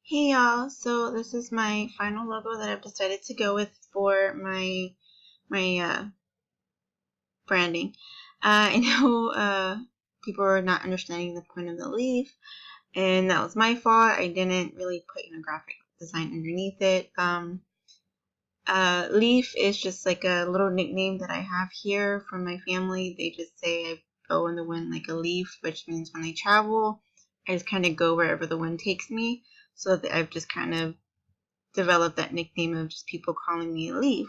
Hey y'all, so this is my final logo that I've decided to go with for my branding. I know people are not understanding the point of the leaf, and that was my fault. I didn't really put graphic design underneath it. Leaf is just like a little nickname that I have here from my family. They just say I go in the wind like a leaf, which means when I travel, I just kind of go wherever the wind takes me. So I've just kind of developed that nickname of just people calling me a leaf.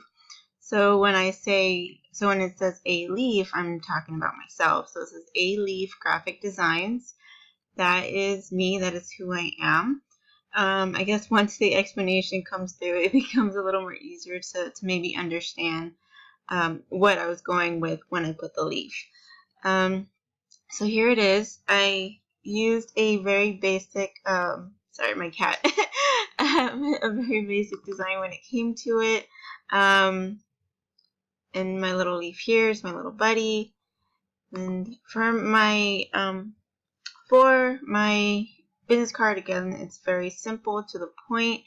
So when it says A Leaf, I'm talking about myself. So it says A Leaf Graphic Designs. That is me. That is who I am. I guess once the explanation comes through, it becomes a little more easier to maybe understand what I was going with when I put the leaf. So here it is. I used a very basic, sorry, my cat, a very basic design when it came to it. And my little leaf here is my little buddy. And for my business card, again, it's very simple to the point.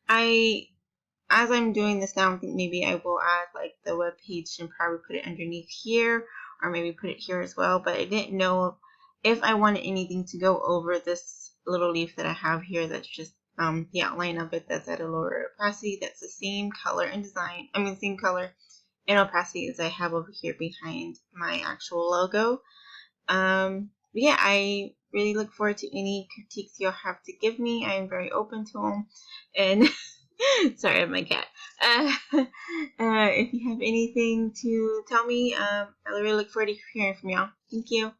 As I'm doing this now, I think maybe I will add like the web page and probably put it underneath here, or maybe put it here as well. But I didn't know if I wanted anything to go over this little leaf that I have here. That's just the outline of it. That's at a lower opacity. That's the same color and design. Same color and opacity as I have over here behind my actual logo. But yeah, I really look forward to any critiques you'll have to give me. I am very open to them. And sorry, my cat. If you have anything to tell me, I really look forward to hearing from y'all. Thank you.